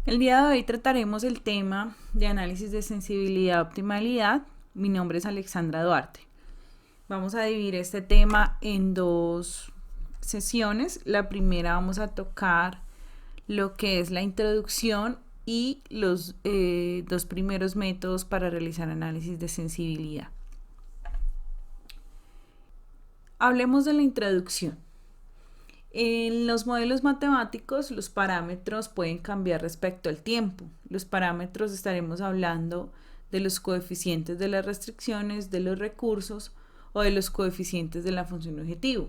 El día de hoy trataremos el tema de análisis de sensibilidad-optimalidad. Mi nombre es Alexandra Duarte. Vamos a dividir este tema en dos sesiones. La primera vamos a tocar lo que es la introducción y los dos primeros métodos para realizar análisis de sensibilidad. Hablemos de la introducción. En los modelos matemáticos, los parámetros pueden cambiar respecto al tiempo. Los parámetros estaremos hablando de los coeficientes de las restricciones, de los recursos o de los coeficientes de la función objetivo.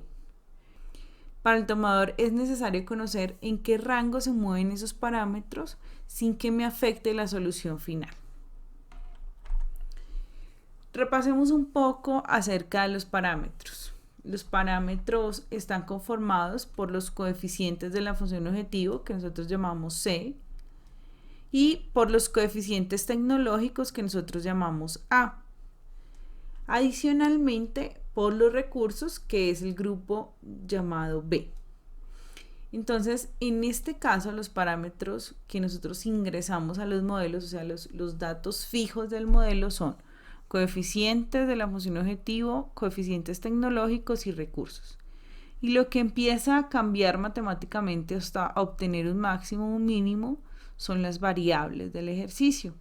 Para el tomador es necesario conocer en qué rango se mueven esos parámetros sin que me afecte la solución final. Repasemos un poco acerca de los parámetros. Los parámetros están conformados por los coeficientes de la función objetivo, que nosotros llamamos C, y por los coeficientes tecnológicos, que nosotros llamamos A. Adicionalmente, por los recursos, que es el grupo llamado B. Entonces, en este caso, los parámetros que nosotros ingresamos a los modelos, o sea, los datos fijos del modelo son coeficientes de la función objetivo, coeficientes tecnológicos y recursos. Y lo que empieza a cambiar matemáticamente hasta obtener un máximo o un mínimo son las variables del ejercicio.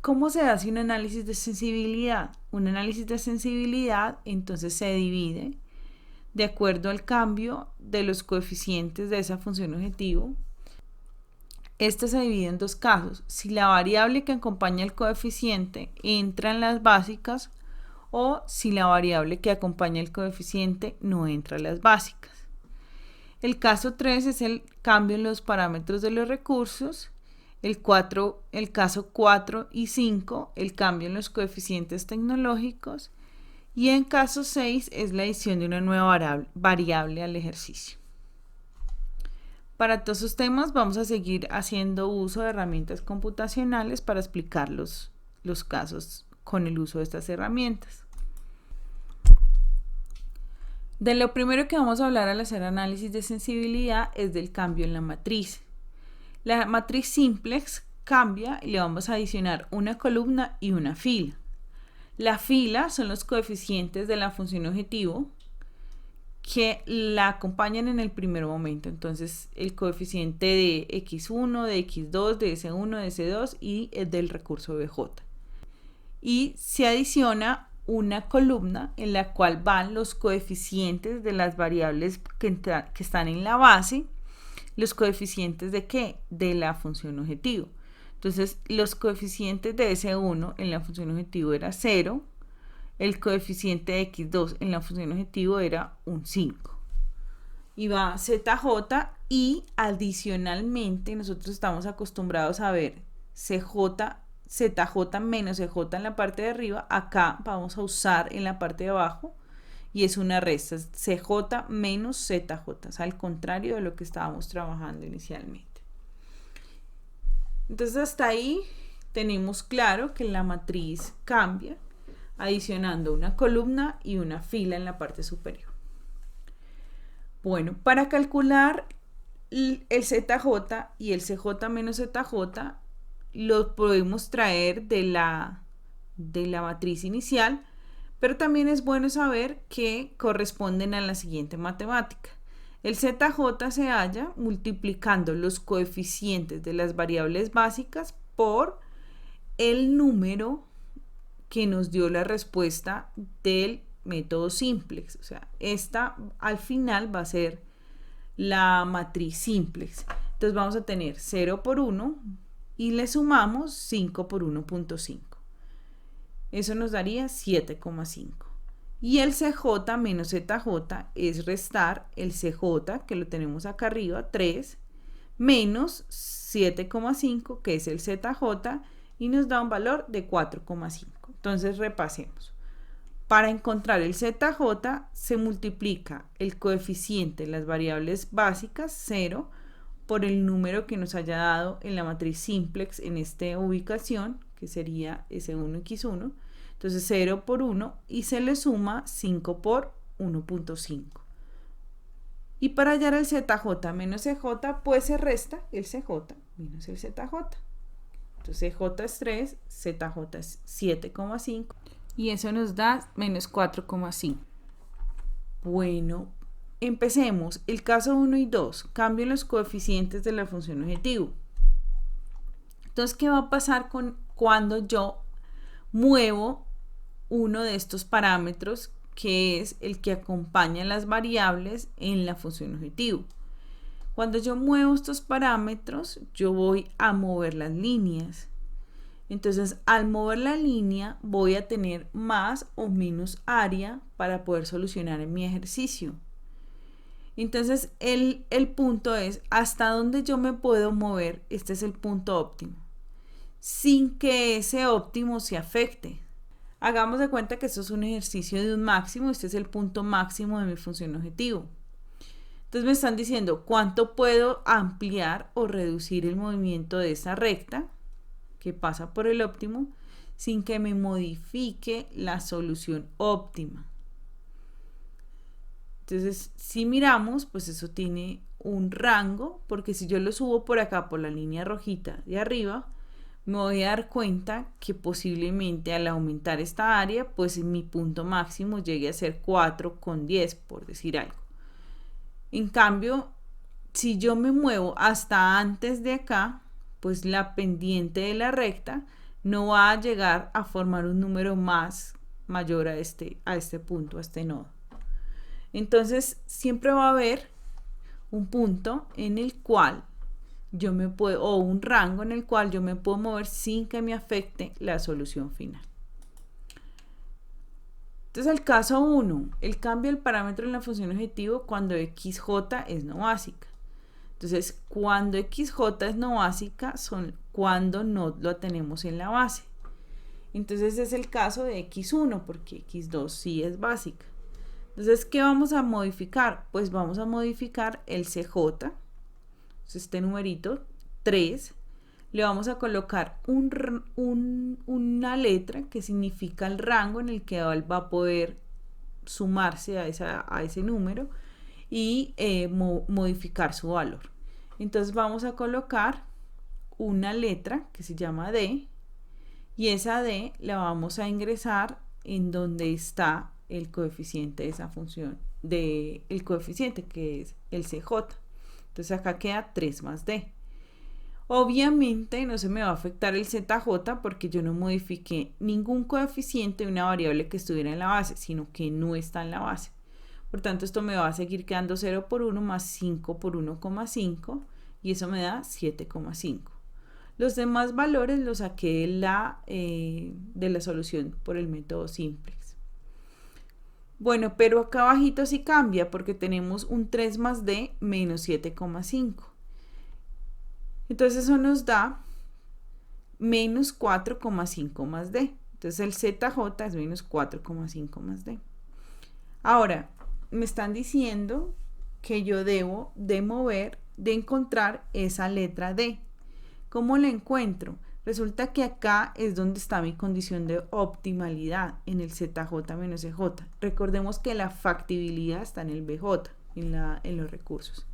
¿Cómo se hace un análisis de sensibilidad? Un análisis de sensibilidad entonces se divide de acuerdo al cambio de los coeficientes de esa función objetivo. Este se divide en dos casos: si la variable que acompaña el coeficiente entra en las básicas o si la variable que acompaña el coeficiente no entra en las básicas. El caso 3 es el cambio en los parámetros de los recursos. El caso 4 y 5, el cambio en los coeficientes tecnológicos. Y en caso 6 es la adición de una nueva variable al ejercicio. Para todos esos temas vamos a seguir haciendo uso de herramientas computacionales para explicar los casos con el uso de estas herramientas. De lo primero que vamos a hablar al hacer análisis de sensibilidad es del cambio en la matriz. La matriz simplex cambia y le vamos a adicionar una columna y una fila. La fila son los coeficientes de la función objetivo que la acompañan en el primer momento. Entonces, el coeficiente de x1, de x2, de s1, de s2 y del recurso bj. Y se adiciona una columna en la cual van los coeficientes de las variables que están en la base. ¿Los coeficientes de qué? De la función objetivo. Entonces, los coeficientes de S1 en la función objetivo era 0. El coeficiente de x2 en la función objetivo era un 5. Y va ZJ y adicionalmente nosotros estamos acostumbrados a ver ZJ menos CJ en la parte de arriba. Acá vamos a usar en la parte de abajo y es una resta, es CJ menos ZJ, o sea, al contrario de lo que estábamos trabajando inicialmente. Entonces hasta ahí tenemos claro que la matriz cambia adicionando una columna y una fila en la parte superior. Bueno, para calcular el ZJ y el CJ menos ZJ lo podemos traer de la matriz inicial, pero también es bueno saber que corresponden a la siguiente matemática. El ZJ se halla multiplicando los coeficientes de las variables básicas por el número que nos dio la respuesta del método simplex. O sea, esta al final va a ser la matriz simplex. Entonces vamos a tener 0 por 1 y le sumamos 5 por 1.5. Eso nos daría 7,5. Y el CJ menos ZJ es restar el CJ, que lo tenemos acá arriba, 3, menos 7,5, que es el ZJ, y nos da un valor de 4,5. Entonces repasemos. Para encontrar el ZJ se multiplica el coeficiente de las variables básicas, 0, por el número que nos haya dado en la matriz simplex en esta ubicación, que sería S1x1. Entonces 0 por 1 y se le suma 5 por 1.5. Y para hallar el ZJ menos CJ, pues se resta el CJ menos el ZJ. Entonces CJ es 3, ZJ es 7,5 y eso nos da menos 4,5. Bueno, empecemos. El caso 1 y 2. Cambio los coeficientes de la función objetivo. Entonces, ¿qué va a pasar cuando yo muevo uno de estos parámetros, que es el que acompaña las variables en la función objetivo? Cuando yo muevo estos parámetros, yo voy a mover las líneas. Entonces, al mover la línea, voy a tener más o menos área para poder solucionar en mi ejercicio. Entonces, el punto es hasta dónde yo me puedo mover. Este es el punto óptimo, sin que ese óptimo se afecte. Hagamos de cuenta que esto es un ejercicio de un máximo. Este es el punto máximo de mi función objetivo. Entonces me están diciendo cuánto puedo ampliar o reducir el movimiento de esa recta que pasa por el óptimo sin que me modifique la solución óptima. Entonces, si miramos, pues eso tiene un rango, porque si yo lo subo por acá, por la línea rojita de arriba, me voy a dar cuenta que posiblemente al aumentar esta área, pues mi punto máximo llegue a ser 4,10, por decir algo. En cambio, si yo me muevo hasta antes de acá, pues la pendiente de la recta no va a llegar a formar un número mayor a este punto, a este nodo. Entonces, siempre va a haber un punto en el cual yo me puedo, o un rango en el cual yo me puedo mover sin que me afecte la solución final. Entonces, el caso 1, el cambio del parámetro en la función objetivo cuando XJ es no básica. Entonces, cuando XJ es no básica, son cuando no lo tenemos en la base. Entonces, es el caso de X1, porque X2 sí es básica. Entonces, ¿qué vamos a modificar? Pues vamos a modificar el CJ. Entonces, este numerito 3, le vamos a colocar una letra que significa el rango en el que él va a poder sumarse a ese número y modificar su valor. Entonces vamos a colocar una letra que se llama D y esa D la vamos a ingresar en donde está el coeficiente de esa función, el coeficiente que es el CJ. Entonces acá queda 3 más D. Obviamente no se me va a afectar el ZJ porque yo no modifiqué ningún coeficiente de una variable que estuviera en la base, sino que no está en la base. Por tanto, esto me va a seguir quedando 0 por 1 más 5 por 1,5 y eso me da 7,5. Los demás valores los saqué de la solución por el método simplex. Bueno, pero acá abajito sí cambia porque tenemos un 3 más D menos 7,5. Entonces eso nos da menos 4,5 más D. Entonces el ZJ es menos 4,5 más D. Ahora, me están diciendo que yo debo de encontrar esa letra D. ¿Cómo la encuentro? Resulta que acá es donde está mi condición de optimalidad, en el ZJ menos CJ. Recordemos que la factibilidad está en el BJ, en los recursos.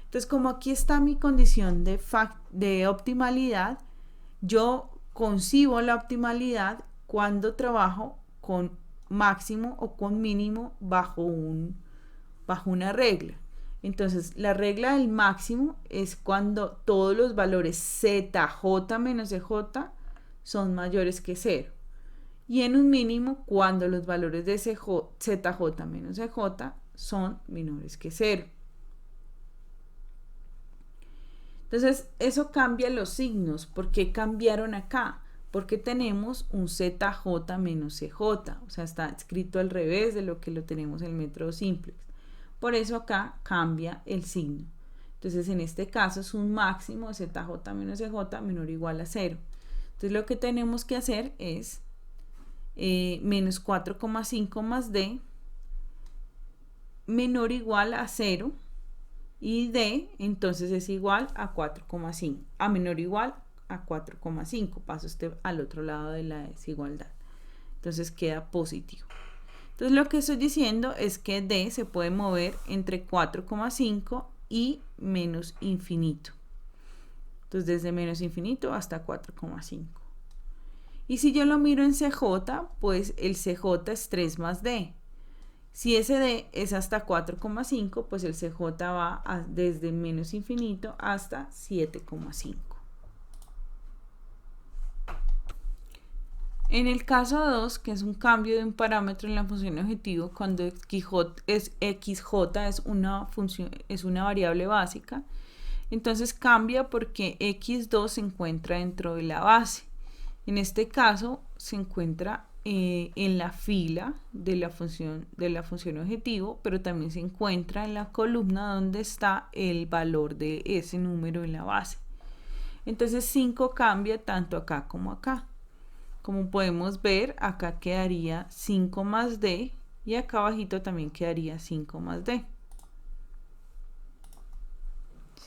Entonces, como aquí está mi condición de optimalidad, yo concibo la optimalidad cuando trabajo con máximo o con mínimo bajo una regla. Entonces, la regla del máximo es cuando todos los valores ZJ menos CJ son mayores que 0. Y en un mínimo cuando los valores de ZJ menos CJ son menores que 0. Entonces, eso cambia los signos. ¿Por qué cambiaron acá? Porque tenemos un ZJ menos CJ. O sea, está escrito al revés de lo que lo tenemos en el método simplex. Por eso acá cambia el signo. Entonces, en este caso es un máximo de ZJ menos CJ menor o igual a 0. Entonces, lo que tenemos que hacer es menos 4,5 más D menor o igual a 0. Y D entonces es igual a 4,5, a menor o igual a 4,5. Paso al otro lado de la desigualdad. Entonces queda positivo. Entonces lo que estoy diciendo es que D se puede mover entre 4,5 y menos infinito. Entonces desde menos infinito hasta 4,5. Y si yo lo miro en CJ, pues el CJ es 3 más D. Si ese D es hasta 4,5, pues el CJ va desde menos infinito hasta 7,5. En el caso 2, que es un cambio de un parámetro en la función objetivo, cuando XJ es una variable básica, entonces cambia porque X2 se encuentra dentro de la base. En este caso se encuentra en la fila de la función objetivo, pero también se encuentra en la columna donde está el valor de ese número en la base. Entonces 5 cambia tanto acá como acá. Como podemos ver, acá quedaría 5 más D y acá abajito también quedaría 5 más D.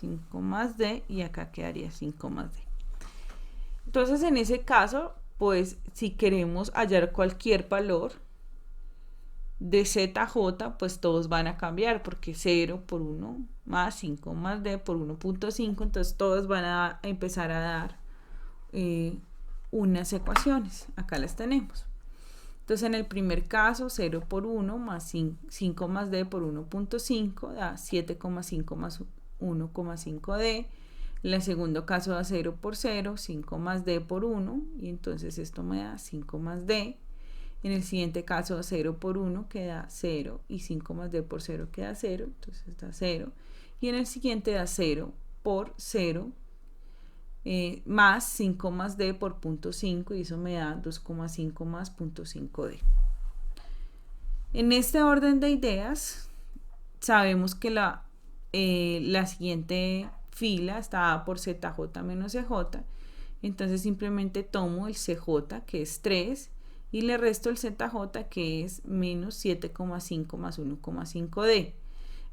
5 más D y acá quedaría 5 más D. Entonces en ese caso, pues si queremos hallar cualquier valor de ZJ, pues todos van a cambiar porque 0 por 1 más 5 más D por 1.5, entonces todos van a empezar a dar unas ecuaciones. Acá las tenemos. Entonces en el primer caso 0 por 1 más 5 más D por 1.5 da 7,5 más 1,5D. En el segundo caso da 0 por 0, 5 más D por 1 y entonces esto me da 5 más D. En el siguiente caso 0 por 1 queda 0 y 5 más D por 0 queda 0, entonces da 0. Y en el siguiente da 0 por 0 más 5 más D por 0.5 y eso me da 2,5 más 0.5D. En este orden de ideas sabemos que la siguiente fila está dada por ZJ menos CJ, entonces simplemente tomo el CJ que es 3 y le resto el ZJ que es menos 7,5 más 1,5D.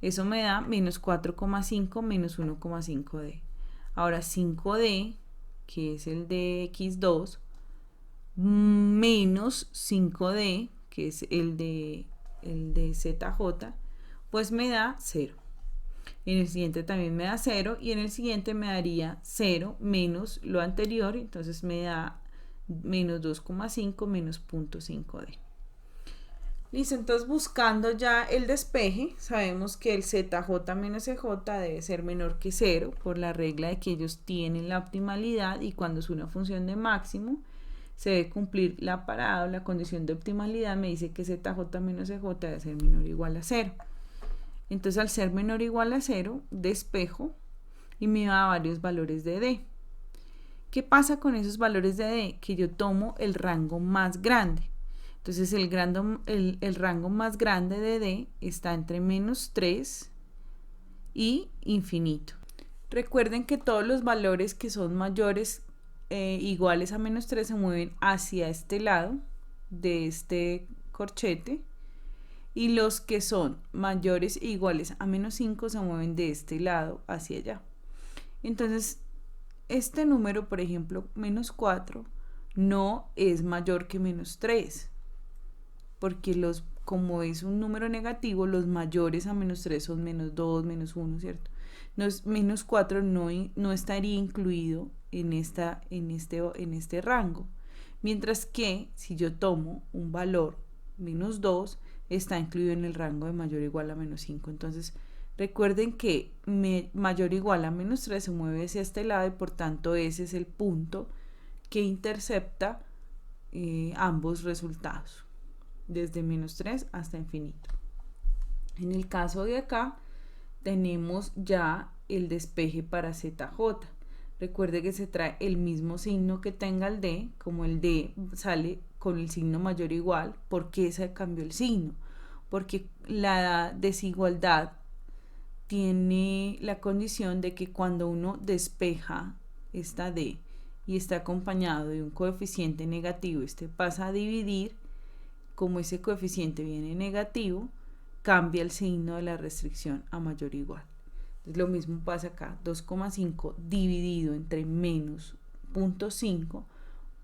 Eso me da menos 4,5 menos 1,5D. Ahora 5D, que es el de X2, menos 5D, que es el de ZJ, pues me da 0. En el siguiente también me da 0 y en el siguiente me daría 0 menos lo anterior, entonces me da menos 2,5 menos 0.5D. Listo, entonces buscando ya el despeje, sabemos que el ZJ menos CJ debe ser menor que 0 por la regla de que ellos tienen la optimalidad y cuando es una función de máximo se debe cumplir la parada o la condición de optimalidad, me dice que ZJ menos CJ debe ser menor o igual a 0. Entonces al ser menor o igual a 0, despejo y me da varios valores de D. ¿Qué pasa con esos valores de D? Que yo tomo el rango más grande. Entonces el rango más grande de D está entre menos 3 y infinito. Recuerden que todos los valores que son mayores iguales a menos 3 se mueven hacia este lado de este corchete y los que son mayores e iguales a menos 5 se mueven de este lado hacia allá. Entonces este número, por ejemplo, menos 4, no es mayor que menos 3. Porque como es un número negativo, los mayores a menos 3 son menos 2, menos 1, ¿cierto? Menos 4 no estaría incluido en este rango. Mientras que si yo tomo un valor menos 2, está incluido en el rango de mayor o igual a menos 5. Entonces, recuerden que mayor o igual a menos 3 se mueve hacia este lado y por tanto ese es el punto que intercepta ambos resultados, desde menos 3 hasta infinito. En el caso de acá tenemos ya el despeje para ZJ. Recuerde que se trae el mismo signo que tenga el D, como el D sale con el signo mayor o igual. ¿Por qué se cambió el signo? Porque la desigualdad tiene la condición de que cuando uno despeja esta D y está acompañado de un coeficiente negativo, este pasa a dividir. Como ese coeficiente viene negativo, cambia el signo de la restricción a mayor o igual. Entonces lo mismo pasa acá, 2,5 dividido entre menos 0.5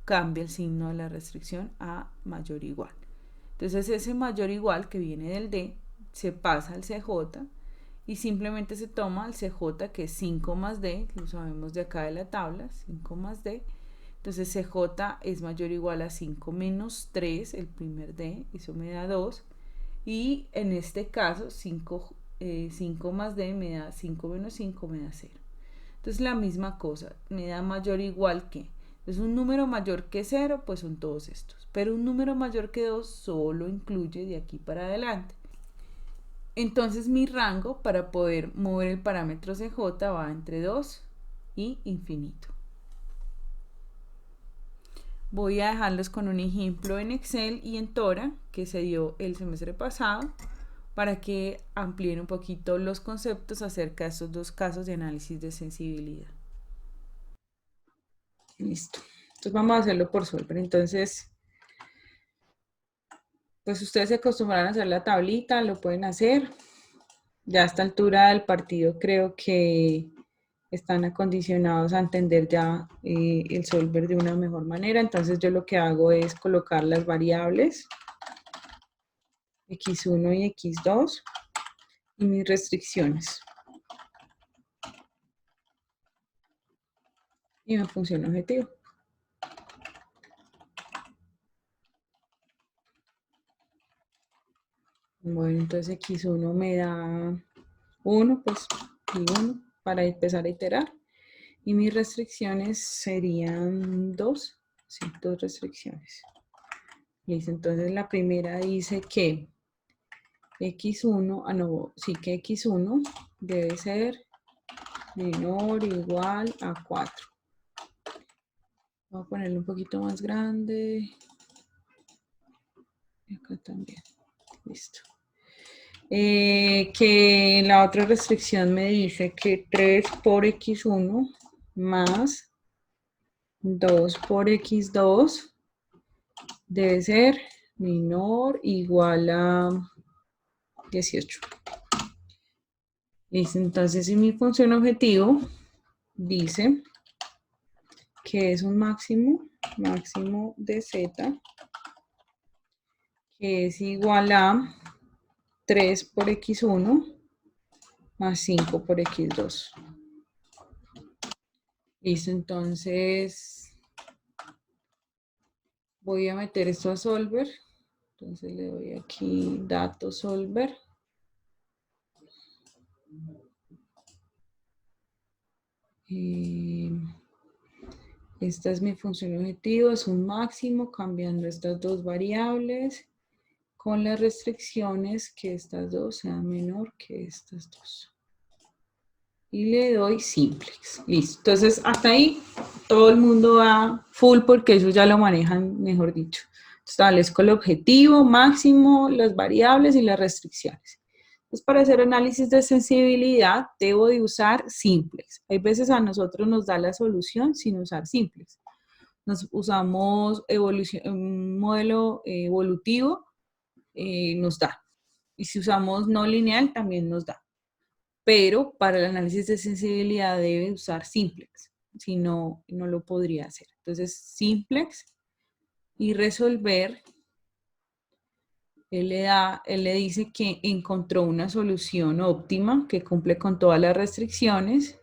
cambia el signo de la restricción a mayor o igual. Entonces ese mayor o igual que viene del D se pasa al CJ y simplemente se toma el CJ, que es 5 más D, lo sabemos de acá de la tabla, 5 más D. Entonces CJ es mayor o igual a 5 menos 3, el primer D, eso me da 2. Y en este caso 5 más D me da 5 menos 5 me da 0. Entonces la misma cosa, me da mayor o igual que. Entonces un número mayor que 0, pues son todos estos. Pero un número mayor que 2 solo incluye de aquí para adelante. Entonces mi rango para poder mover el parámetro CJ va entre 2 y infinito. Voy a dejarlos con un ejemplo en Excel y en Tora que se dio el semestre pasado para que amplíen un poquito los conceptos acerca de estos dos casos de análisis de sensibilidad. Listo. Entonces vamos a hacerlo por Solver. Entonces, pues ustedes se acostumbraron a hacer la tablita, lo pueden hacer. Ya a esta altura del partido creo que están acondicionados a entender ya el Solver de una mejor manera. Entonces yo lo que hago es colocar las variables x1 y x2 y mis restricciones. Y mi función objetivo. Bueno, entonces x1 me da 1, pues, y 1 para empezar a iterar. Y mis restricciones serían 2, sí, 2 restricciones. Listo, entonces la primera dice que x1, sí que x1 debe ser menor o igual a 4. Voy a ponerlo un poquito más grande. Y acá también. Listo. Que la otra restricción me dice que 3 por x1 más 2 por x2 debe ser menor o igual a 18. Listo, entonces si mi función objetivo dice que es un máximo de z que es igual a 3 por x1 más 5 por x2. Listo, entonces voy a meter esto a Solver. Entonces le doy aquí datos Solver. Esta es mi función objetivo, es un máximo, cambiando estas dos variables con las restricciones que estas dos sean menor que estas dos. Y le doy simplex. Listo. Entonces, hasta ahí todo el mundo va full porque eso ya lo manejan, mejor dicho. Establezco el objetivo, máximo, las variables y las restricciones. Entonces, para hacer análisis de sensibilidad, debo de usar simplex. Hay veces a nosotros nos da la solución sin usar simplex. Nos usamos un modelo evolutivo, nos da. Y si usamos no lineal, también nos da. Pero para el análisis de sensibilidad debe usar simplex, si no, no lo podría hacer. Entonces, simplex y resolver, él le dice que encontró una solución óptima que cumple con todas las restricciones.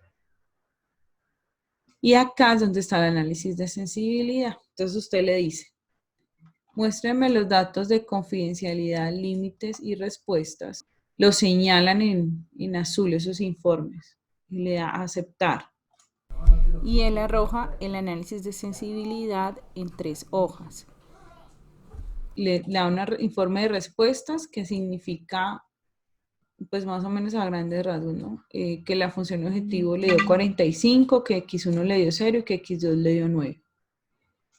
Y acá es donde está el análisis de sensibilidad. Entonces usted le dice, muéstrame los datos de confidencialidad, límites y respuestas. Los señalan en azul esos informes y le da a aceptar. Y él arroja el análisis de sensibilidad en 3 hojas. Le da un informe de respuestas que significa, pues más o menos a grandes rasgos, ¿no? Que la función objetivo le dio 45, que x1 le dio 0 y que x2 le dio 9.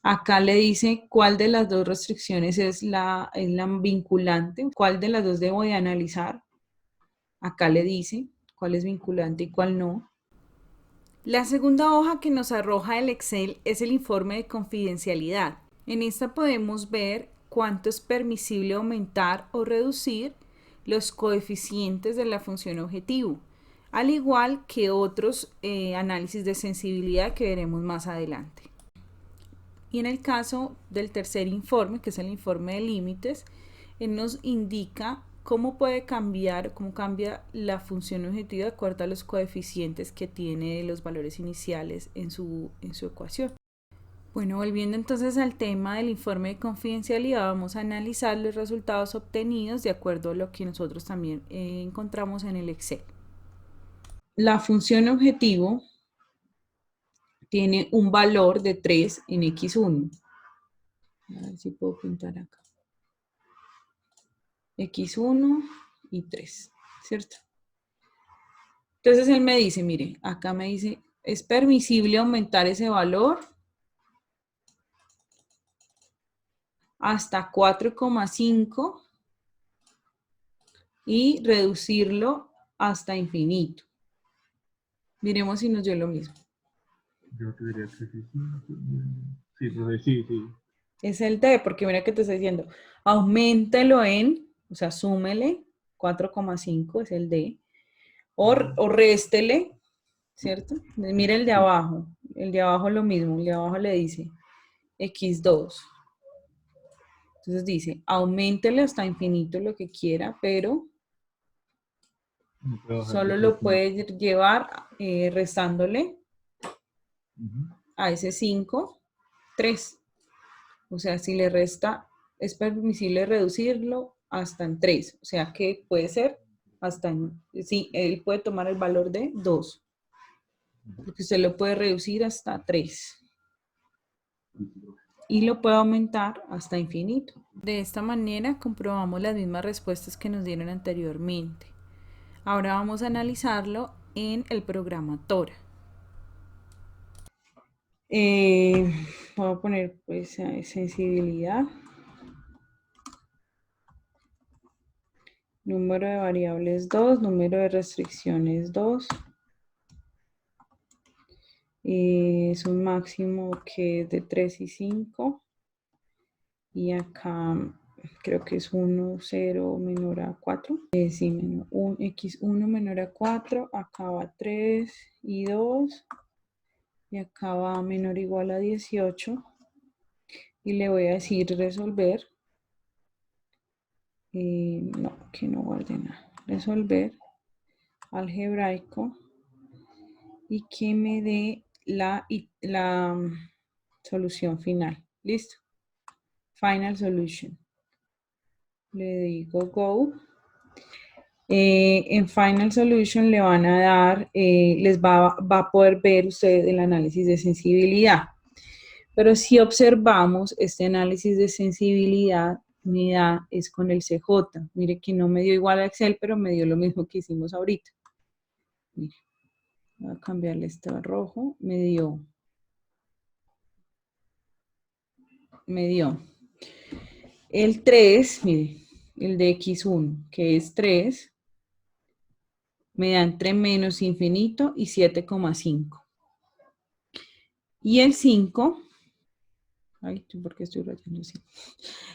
Acá le dice cuál de las dos restricciones es la vinculante, cuál de las dos debo de analizar. Acá le dice cuál es vinculante y cuál no. La segunda hoja que nos arroja el Excel es el informe de confidencialidad. En esta podemos ver cuánto es permisible aumentar o reducir los coeficientes de la función objetivo, al igual que otros análisis de sensibilidad que veremos más adelante. Y en el caso del tercer informe, que es el informe de límites, Él nos indica cómo puede cambiar, cómo cambia la función objetiva de acuerdo a los coeficientes que tiene los valores iniciales en su ecuación. Bueno, volviendo entonces al tema del informe de confidencialidad, vamos a analizar los resultados obtenidos de acuerdo a lo que nosotros también encontramos en el Excel. La función objetivo tiene un valor de 3 en x1. A ver si puedo pintar acá. X1 y 3, ¿cierto? Entonces él me dice, mire, acá me dice, ¿es permisible aumentar ese valor hasta 4,5 y reducirlo hasta infinito? Miremos si nos dio lo mismo. Yo te diría que sí. Sí, pero sí. Es el D, porque mira que te está diciendo, auméntelo en, o sea, súmele 4,5, es el D, o réstele, ¿cierto? Mira el de abajo lo mismo, el de abajo le dice x2. Entonces dice, auméntele hasta infinito lo que quiera, pero solo lo puede llevar restándole a ese 5, 3. O sea, si le resta, es permisible reducirlo hasta en 3. O sea, que puede ser hasta en, sí, él puede tomar el valor de 2. Porque usted lo puede reducir hasta 3. Y lo puede aumentar hasta infinito. De esta manera comprobamos las mismas respuestas que nos dieron anteriormente. Ahora vamos a analizarlo en el programa Tora. Voy a poner pues sensibilidad. Número de variables 2, número de restricciones 2. Es un máximo que es de 3 y 5. Y acá creo que es 1, 0 menor a 4. Sí, x1 menor a 4. Acá va 3 y 2. Y acá va menor o igual a 18. Y le voy a decir resolver. No, que no guarde nada. Resolver algebraico y que me dé la solución final. ¿Listo? Final solution. Le digo go. En Final Solution le van a dar, les va a poder ver usted el análisis de sensibilidad. Pero si observamos este análisis de sensibilidad, mi da es con el CJ. Mire que no me dio igual a Excel, pero me dio lo mismo que hicimos ahorita. Mire, voy a cambiarle esto a rojo. Me dio el 3, mire, el de X1, que es 3, me da entre menos infinito y 7,5. Y el 5, ay, ¿por qué estoy rayando así?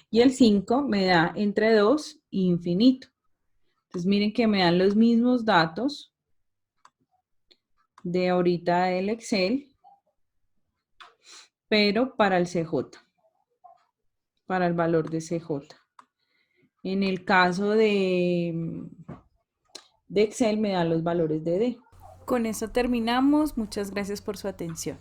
Y el 5 me da entre 2 y infinito. Entonces miren que me dan los mismos datos de ahorita del Excel, pero para el CJ, para el valor de CJ. En el caso de Excel me da los valores de D. Con eso terminamos. Muchas gracias por su atención.